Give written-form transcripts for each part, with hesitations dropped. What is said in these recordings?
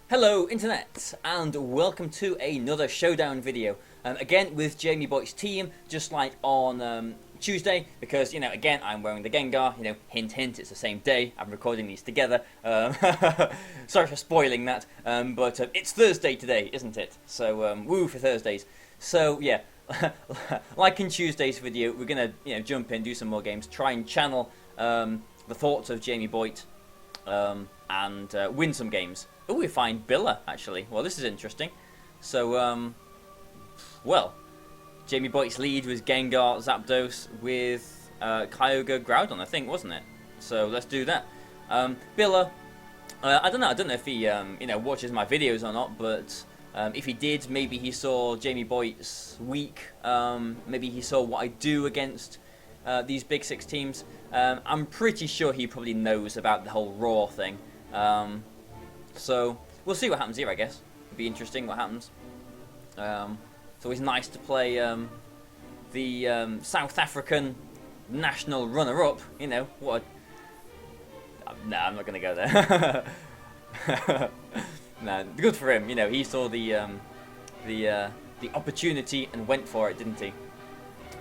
Hello Internet, and welcome to another showdown video. Again with Jamie Boy's team, just like on Tuesday, because, again, I'm wearing the Gengar, hint hint, it's the same day, I'm recording these together. Sorry for spoiling that, but it's Thursday today, isn't it? So, woo for Thursdays. So, yeah, like in Tuesday's video, we're gonna, jump in, do some more games, try and channel the thoughts of Jamie Boyd, and win some games. Oh, we find Billa, actually. Well, this is interesting. So, well, Jamie Boyd's lead was Gengar, Zapdos with Kyogre, Groudon, I think, wasn't it? So let's do that. Billa, I don't know if he, watches my videos or not, but if he did, maybe he saw Jamie Boyd's week. Maybe he saw what I do against these big six teams. I'm pretty sure he probably knows about the whole Raw thing. So we'll see what happens here, I guess. It'll be interesting what happens. It's always nice to play the South African national runner-up. What? Nah, I'm not gonna go there. Nah, good for him. He saw the opportunity and went for it, didn't he?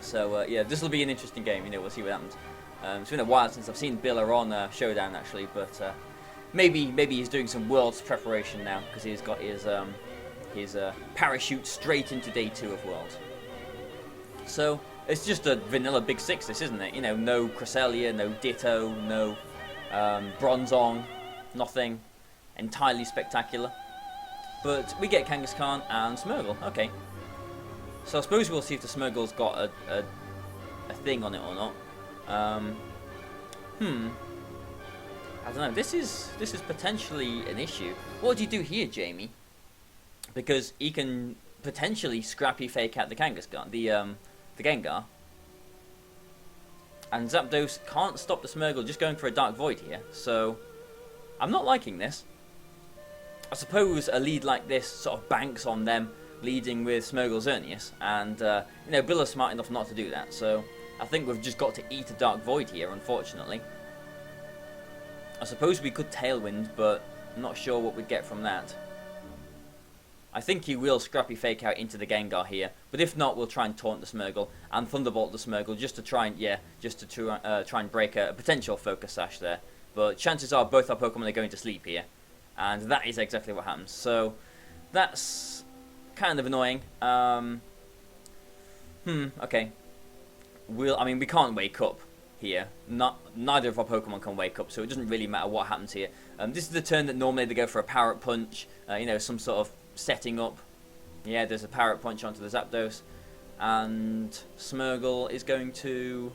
So yeah, this will be an interesting game. We'll see what happens. It's been a while since I've seen Billa on Showdown, actually, but. Maybe he's doing some Worlds preparation now, because he's got his parachute straight into Day 2 of Worlds. So it's just a vanilla Big Six, this, isn't it? No Cresselia, no Ditto, no Bronzong, nothing entirely spectacular. But we get Kangaskhan and Smeargle. Okay. So I suppose we'll see if the Smeargle's got a thing on it or not. I don't know. This is potentially an issue. What do you do here, Jamie? Because he can potentially scrappy fake out the Kangaskhan, the Gengar, and Zapdos can't stop the Smeargle just going for a Dark Void here. So I'm not liking this. I suppose a lead like this sort of banks on them leading with Smeargle Xerneas, and Billa's smart enough not to do that. So I think we've just got to eat a Dark Void here, unfortunately. I suppose we could Tailwind, but I'm not sure what we'd get from that. I think he will Scrappy Fake out into the Gengar here, but if not, we'll try and taunt the Smeargle and Thunderbolt the Smeargle just to try and break a potential Focus Sash there. But chances are both our Pokemon are going to sleep here, and that is exactly what happens. So that's kind of annoying. Okay. We can't wake up here. Neither of our Pokemon can wake up, so it doesn't really matter what happens here. This is the turn that normally they go for a Power Punch, some sort of setting up. Yeah, there's a Power Punch onto the Zapdos, and Smeargle is going to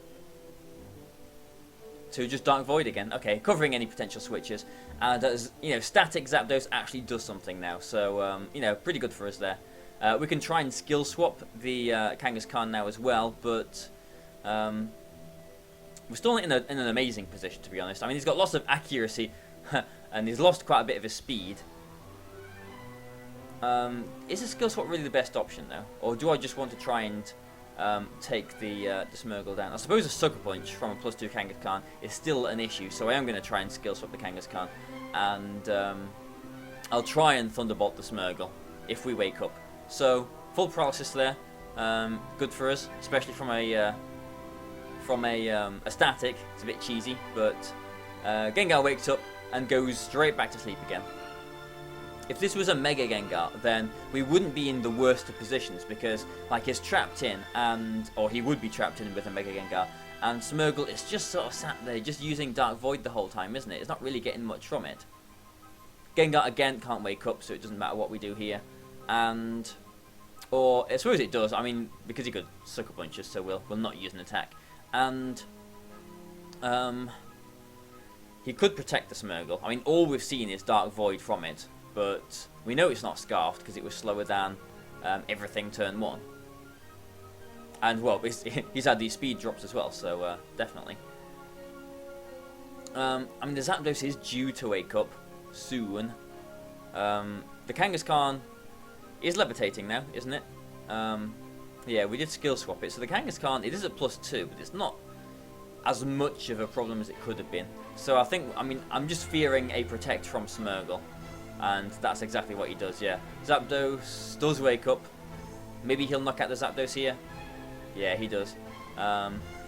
just Dark Void again. Okay, covering any potential switches, and as static Zapdos actually does something now, so pretty good for us there. We can try and skill swap the Kangaskhan now as well, but we're still in an amazing position, to be honest. He's got lots of accuracy, and he's lost quite a bit of his speed. Is a skill swap really the best option, though? Or do I just want to try and take the Smeargle down? I suppose a Sucker Punch from a +2 Kangaskhan is still an issue, so I am going to try and skill swap the Kangaskhan. And I'll try and Thunderbolt the Smeargle if we wake up. So, full paralysis there. Good for us, especially from a static. It's a bit cheesy, but Gengar wakes up and goes straight back to sleep again. If this was a Mega Gengar, then we wouldn't be in the worst of positions, because he's trapped in, or he would be trapped in with a Mega Gengar, and Smeargle is just sort of sat there, just using Dark Void the whole time, isn't it? It's not really getting much from it. Gengar again can't wake up, so it doesn't matter what we do here, or I suppose it does. Because he could Sucker Punch us, so we'll not use an attack. And he could protect the Smeargle. All we've seen is Dark Void from it, but we know it's not Scarfed because it was slower than everything turn 1. And, well, he's had these speed drops as well, so definitely. The Zapdos is due to wake up soon. The Kangaskhan is levitating now, isn't it? Yeah, we did skill swap it. So the Kangaskhan, it is a +2, but it's not as much of a problem as it could have been. So I think, I'm just fearing a Protect from Smeargle. And that's exactly what he does, yeah. Zapdos does wake up. Maybe he'll knock out the Zapdos here. Yeah, he does.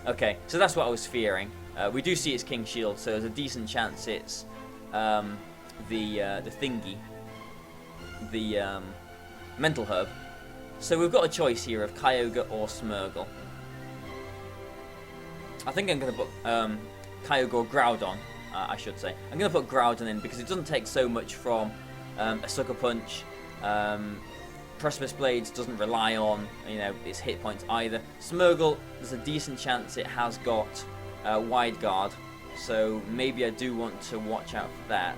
Okay, so that's what I was fearing. We do see it's King Shield, so there's a decent chance it's the thingy, the Mental Herb. So we've got a choice here of Kyogre or Smeargle. I think I'm going to put Kyogre or Groudon, I should say. I'm going to put Groudon in because it doesn't take so much from a Sucker Punch. Precipice Blades doesn't rely on, you know, its hit points either. Smeargle, there's a decent chance it has got Wide Guard, so maybe I do want to watch out for that.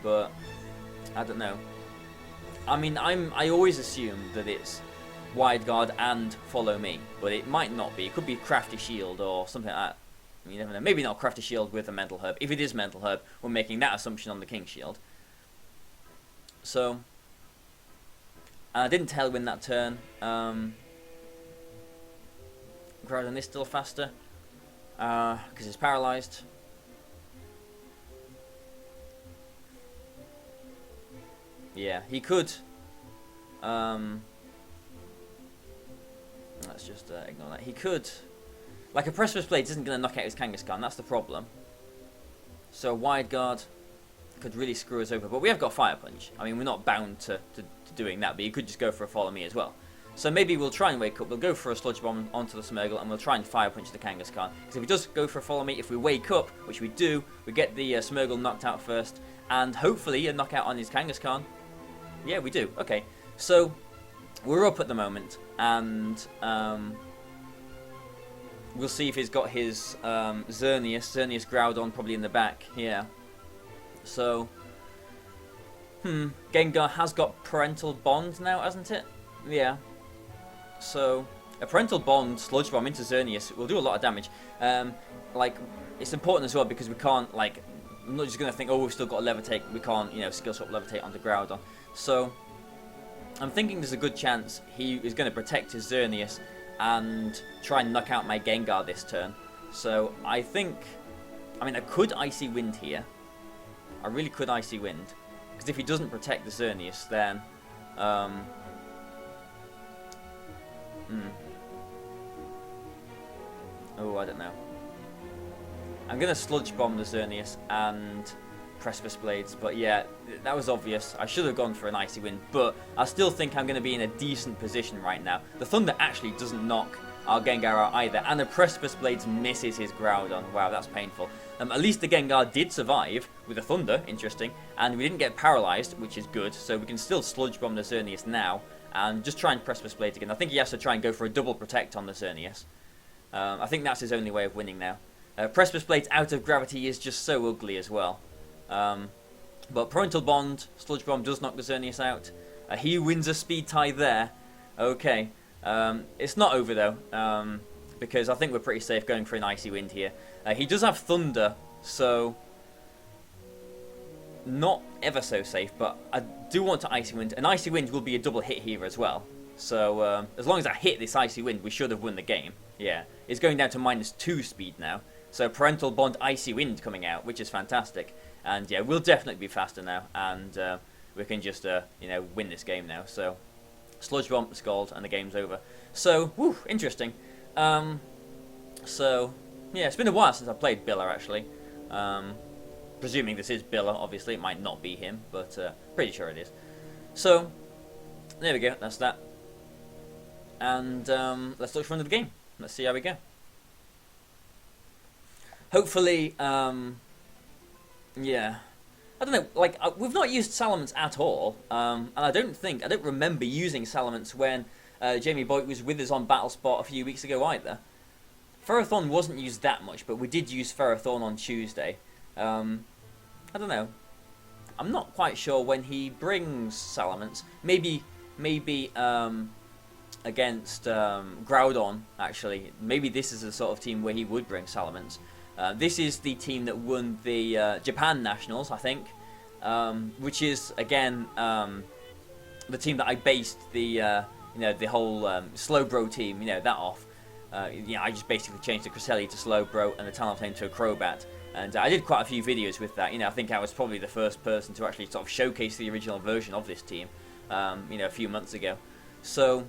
But I don't know. I mean, I always assume that it's Wide Guard and Follow Me, but it might not be. It could be Crafty Shield or something like that. You never know. Maybe not Crafty Shield with a Mental Herb. If it is Mental Herb, we're making that assumption on the King Shield. So, and I didn't Tailwind that turn. Groudon is still faster because it's paralyzed. Yeah, he could. Let's just ignore that. He could. Like, a Precipice Blade isn't going to knock out his Kangaskhan, that's the problem. So, Wide Guard could really screw us over. But we have got Fire Punch. I mean, we're not bound to doing that, but you could just go for a Follow Me as well. So maybe we'll try and wake up. We'll go for a Sludge Bomb onto the Smeargle, and we'll try and Fire Punch the Kangaskhan. Because if he does go for a Follow Me, if we wake up, which we do, we get the Smeargle knocked out first, and hopefully a knockout on his Kangaskhan. Yeah, we do. Okay, so we're up at the moment, and we'll see if he's got his Xerneas Groudon probably in the back here. So, Gengar has got Parental Bond now, hasn't it? Yeah. So, a Parental Bond Sludge Bomb into Xerneas will do a lot of damage. Like, it's important as well because we can't, like, I'm not just going to think, oh, we've still got a Levitate. We can't, you know, Skill Swap Levitate onto Groudon. So, I'm thinking there's a good chance he is going to protect his Xerneas and try and knock out my Gengar this turn. So, I think, I mean, I could Icy Wind here. I really could Icy Wind. Because if he doesn't protect the Xerneas, then, oh, I don't know. I'm going to Sludge Bomb the Xerneas and Precipice Blades, but yeah, that was obvious. I should have gone for an Icy Wind, but I still think I'm going to be in a decent position right now. The Thunder actually doesn't knock our Gengar out either, and the Precipice Blades misses his Groudon. Wow, that's painful. At least the Gengar did survive with the Thunder, interesting, and we didn't get paralyzed, which is good, so we can still Sludge Bomb the Xerneas now, and just try and Precipice Blades again. I think he has to try and go for a double Protect on the Xerneas. I think that's his only way of winning now. Precipice Blades out of gravity is just so ugly as well. But Parental Bond, Sludge Bomb does knock the Xerneas out. He wins a speed tie there. Okay. It's not over though, because I think we're pretty safe going for an Icy Wind here. He does have Thunder, so not ever so safe, but I do want to Icy Wind. An Icy Wind will be a double hit here as well. So as long as I hit this Icy Wind, we should have won the game. Yeah, it's going down to -2 speed now. So Parental Bond Icy Wind coming out, which is fantastic. And yeah, we'll definitely be faster now, and we can just you know, win this game now. So Sludge Bomb, Scald, and the game's over. So, whew, interesting. So yeah, it's been a while since I played Billa actually. Presuming this is Billa, obviously it might not be him, but pretty sure it is. So there we go, that's that. And let's look for another game. Let's see how we go. Hopefully, yeah. I don't know, like, we've not used Salamence at all, and I don't remember using Salamence when Jamie Boyd was with us on Battlespot a few weeks ago either. Ferrothorn wasn't used that much, but we did use Ferrothorn on Tuesday. I don't know. I'm not quite sure when he brings Salamence. Maybe against Groudon, actually. Maybe this is the sort of team where he would bring Salamence. This is the team that won the Japan Nationals, I think, which is again the team that I based the you know, the whole Slowbro team, you know, that off. Yeah, I just basically changed the Cresselia to Slowbro and the Talonflame to a Crobat, And I did quite a few videos with that. You know, I think I was probably the first person to actually sort of showcase the original version of this team, you know, a few months ago. So,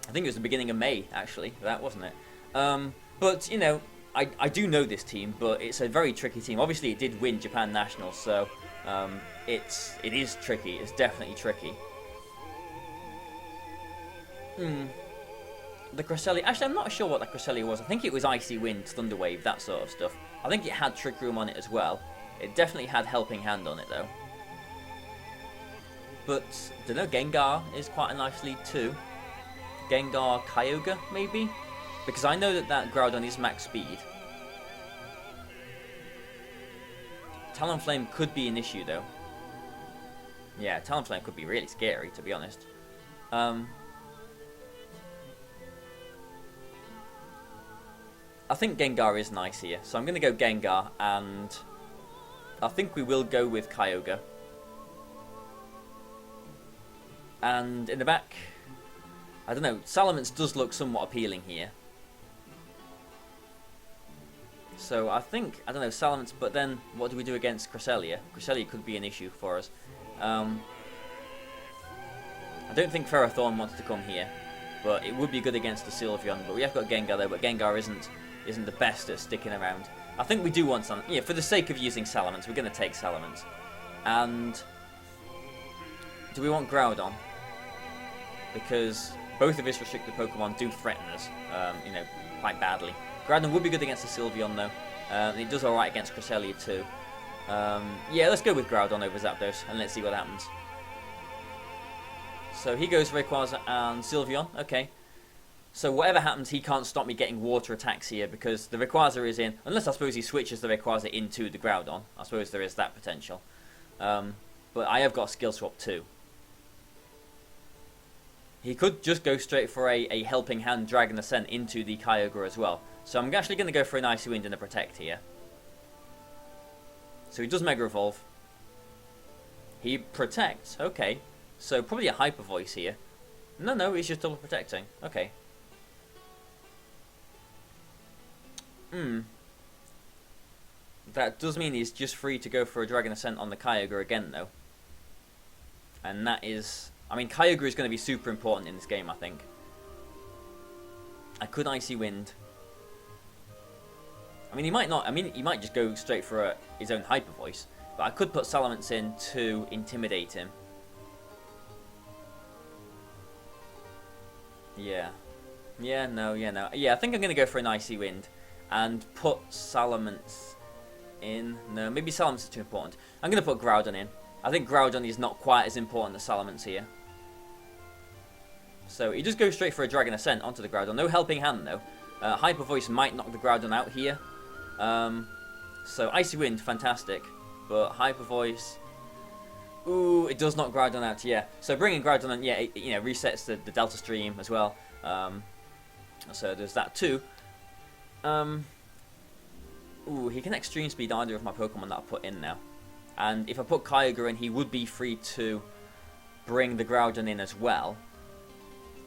I think it was the beginning of May, actually, that wasn't it? But, you know, I do know this team, but it's a very tricky team. Obviously, it did win Japan Nationals, so it is tricky. It's definitely tricky. The Cresselia... Actually, I'm not sure what that Cresselia was. I think it was Icy Wind, Thunder Wave, that sort of stuff. I think it had Trick Room on it as well. It definitely had Helping Hand on it, though. But, I don't know, Gengar is quite a nice lead too. Gengar Kyogre, maybe? Because I know that Groudon is max speed. Talonflame could be an issue, though. Yeah, Talonflame could be really scary, to be honest. I think Gengar is nice here, so I'm going to go Gengar, and I think we will go with Kyogre. And in the back, I don't know, Salamence does look somewhat appealing here. So I think, I don't know, Salamence, but then what do we do against Cresselia? Cresselia could be an issue for us. I don't think Ferrothorn wants to come here, but it would be good against the Sylveon. But we have got Gengar there, but Gengar isn't the best at sticking around. I think we do want some, yeah, for the sake of using Salamence, we're going to take Salamence. And do we want Groudon? Because both of his restricted Pokemon do threaten us, you know, quite badly. Groudon would be good against the Sylveon though, and it does alright against Cresselia too. Yeah, let's go with Groudon over Zapdos, and let's see what happens. So he goes Rayquaza and Sylveon, okay. So whatever happens, he can't stop me getting water attacks here, because the Rayquaza is in, unless I suppose he switches the Rayquaza into the Groudon. I suppose there is that potential. But I have got a Skill Swap too. He could just go straight for a Helping Hand Dragon Ascent into the Kyogre as well. So I'm actually going to go for an Icy Wind and a Protect here. So he does Mega Evolve. He protects, okay. So probably a Hyper Voice here. No, he's just double protecting. Okay. That does mean he's just free to go for a Dragon Ascent on the Kyogre again, though. And that is... I mean, Kyogre is going to be super important in this game, I think. I could Icy Wind. I mean, he might not. I mean, he might just go straight for his own Hyper Voice. But I could put Salamence in to intimidate him. Yeah. No. Yeah, I think I'm going to go for an Icy Wind. And put Salamence in. No, maybe Salamence is too important. I'm going to put Groudon in. I think Groudon is not quite as important as Salamence here. So he just goes straight for a Dragon Ascent onto the Groudon. No Helping Hand though. Hyper Voice might knock the Groudon out here. So Icy Wind, fantastic. But Hyper Voice... Ooh, it does knock Groudon out, yeah. So bringing Groudon in, yeah, it, you know, resets the Delta Stream as well. So there's that too. Ooh, he can Extreme Speed either of my Pokemon that I put in now. And if I put Kyogre in, he would be free to bring the Groudon in as well.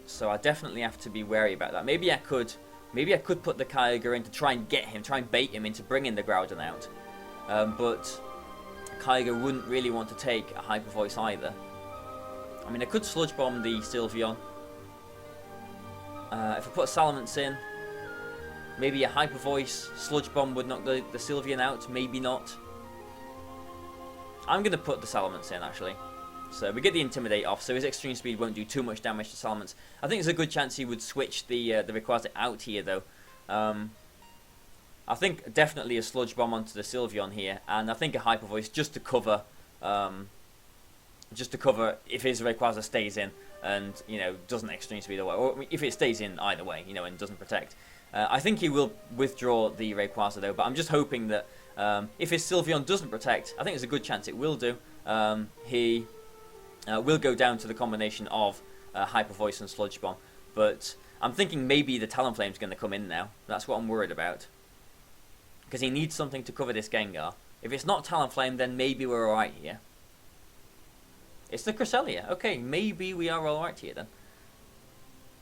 So I definitely have to be wary about that. Maybe I could put the Kyogre in to try and get him, try and bait him into bringing the Groudon out. But Kyogre wouldn't really want to take a Hyper Voice either. I mean, I could Sludge Bomb the Sylveon. If I put Salamence in, maybe a Hyper Voice, Sludge Bomb would knock the Sylveon out, maybe not. I'm going to put the Salamence in, actually. So we get the Intimidate off, so his Extreme Speed won't do too much damage to Salamence. I think there's a good chance he would switch the Rayquaza out here, though. I think definitely a Sludge Bomb onto the Sylveon here, and I think a Hyper Voice just to cover if his Rayquaza stays in and, you know, doesn't Extreme Speed away, or if it stays in either way, you know, and doesn't protect. I think he will withdraw the Rayquaza though, but I'm just hoping that if his Sylveon doesn't protect, I think there's a good chance it will do. He will go down to the combination of Hyper Voice and Sludge Bomb, but I'm thinking maybe the Talonflame's going to come in now. That's what I'm worried about, because he needs something to cover this Gengar. If it's not Talonflame, then maybe we're alright here. It's the Cresselia. Okay, maybe we are alright here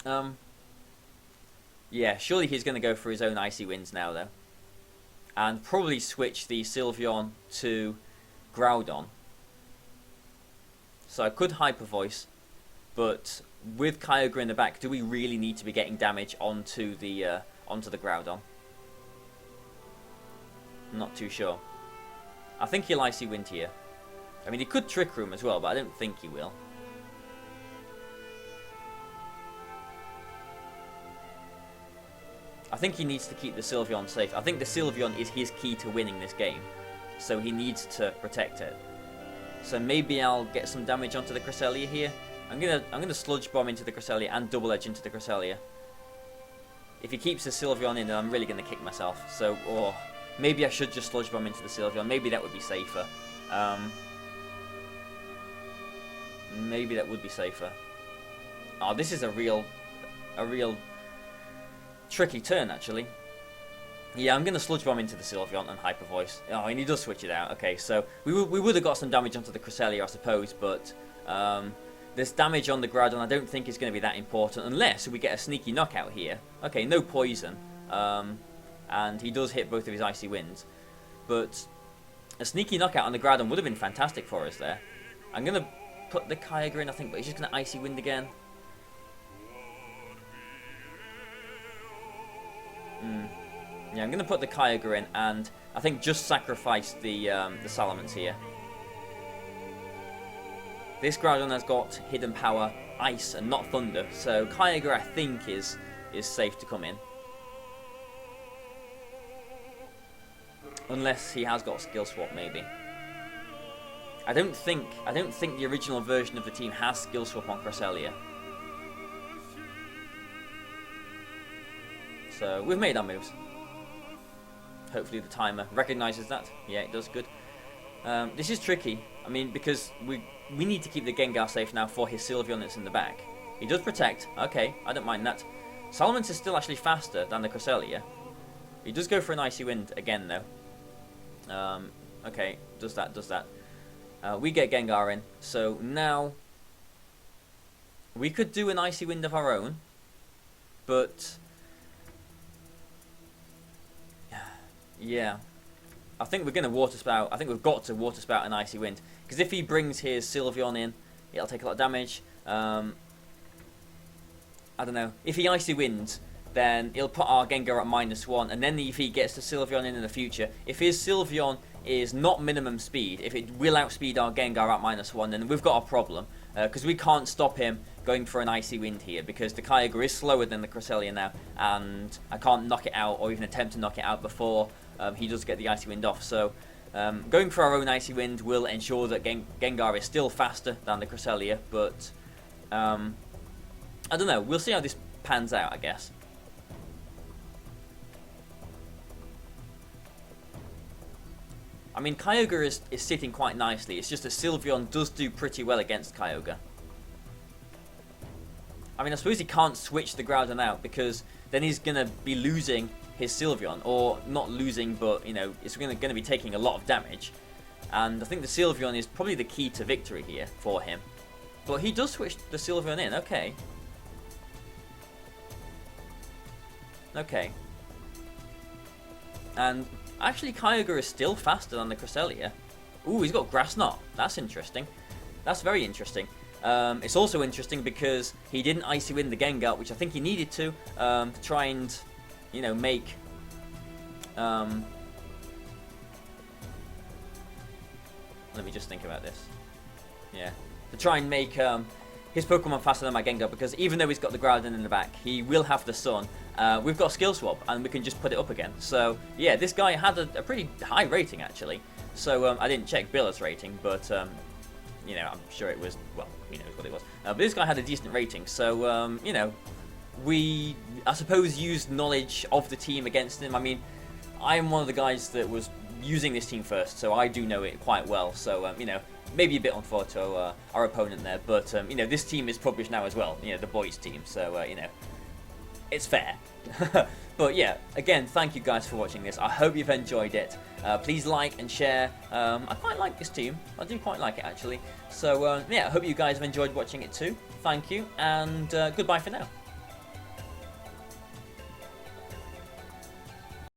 then. Yeah, surely he's going to go for his own Icy Winds now, though. and probably switch the Sylveon to Groudon. So I could Hyper Voice, but with Kyogre in the back, do we really need to be getting damage onto the Groudon? I'm not too sure. I think he'll Icy Wind here. I mean, he could Trick Room as well, but I don't think he will. I think he needs to keep the Sylveon safe. I think the Sylveon is his key to winning this game, so he needs to protect it. So maybe I'll get some damage onto the Cresselia here. I'm gonna Sludge Bomb into the Cresselia and Double Edge into the Cresselia. If he keeps the Sylveon in, then I'm really gonna kick myself. So, or maybe I should just Sludge Bomb into the Sylveon. Maybe that would be safer. Maybe that would be safer. Oh, this is a real tricky turn, actually. Yeah, I'm going to Sludge Bomb into the Sylveon and Hyper Voice. Oh, and he does switch it out. Okay, so we would have got some damage onto the Cresselia, I suppose, but this damage on the Groudon I don't think is going to be that important, unless we get a sneaky knockout here. Okay, no poison, and he does hit both of his Icy Winds, but a sneaky knockout on the Groudon would have been fantastic for us there. I'm going to put the Kyogre in, I think, but he's just going to Icy Wind again. Yeah, I'm going to put the Kyogre in, and I think just sacrifice the Salamence here. This Groudon has got hidden power, Ice, and not Thunder, so Kyogre I think is safe to come in. Unless he has got Skill Swap, maybe. I don't think the original version of the team has Skill Swap on Cresselia. So we've made our moves. Hopefully the timer recognises that. Yeah, it does. Good. This is tricky. I mean, because we need to keep the Gengar safe now for his Sylveon that's in the back. He does protect. Okay, I don't mind that. Salamence is still actually faster than the Cresselia. He does go for an Icy Wind again, though. Okay, does that. We get Gengar in. So now we could do an Icy Wind of our own, but yeah, I think we're going to Water Spout. I think we've got to Water Spout an Icy Wind, because if he brings his Sylveon in, it'll take a lot of damage. I don't know. If he Icy Winds, then it'll put our Gengar at -1, and then if he gets the Sylveon in the future, if his Sylveon is not minimum speed, if it will outspeed our Gengar at -1, then we've got a problem, because we can't stop him going for an Icy Wind here, because the Kyogre is slower than the Cresselia now, and I can't knock it out or even attempt to knock it out before he does get the Icy Wind off. So going for our own Icy Wind will ensure that Gengar is still faster than the Cresselia, but I don't know. We'll see how this pans out, I guess. I mean, Kyogre is sitting quite nicely. It's just that Sylveon does do pretty well against Kyogre. I mean, I suppose he can't switch the Groudon out, because then he's going to be losing his Sylveon. Or not losing, but, you know, it's going to be taking a lot of damage. And I think the Sylveon is probably the key to victory here for him. But he does switch the Sylveon in. Okay. Okay. And actually, Kyogre is still faster than the Cresselia. Ooh, he's got Grass Knot. That's interesting. That's very interesting. It's also interesting because he didn't Icy Wind the Gengar, which I think he needed to try and, you know, make... let me just think about this. Yeah. To try and make his Pokemon faster than my Gengar, because even though he's got the Groudon in the back, he will have the Sun. We've got a Skill Swap, and we can just put it up again. So, yeah, this guy had a pretty high rating, actually. So, I didn't check Billa's rating, but, you know, I'm sure it was, well, who knows what it was. But this guy had a decent rating, so, you know, we, I suppose, used knowledge of the team against him. I mean, I'm one of the guys that was using this team first, so I do know it quite well. So, you know, maybe a bit unfair to our opponent there, but, you know, this team is published now as well, you know, the boys team, so, you know, it's fair. But yeah, again, thank you guys for watching this. I hope you've enjoyed it. Please like and share. I quite like this team. I do quite like it, actually. So, yeah, I hope you guys have enjoyed watching it too. Thank you, and goodbye for now.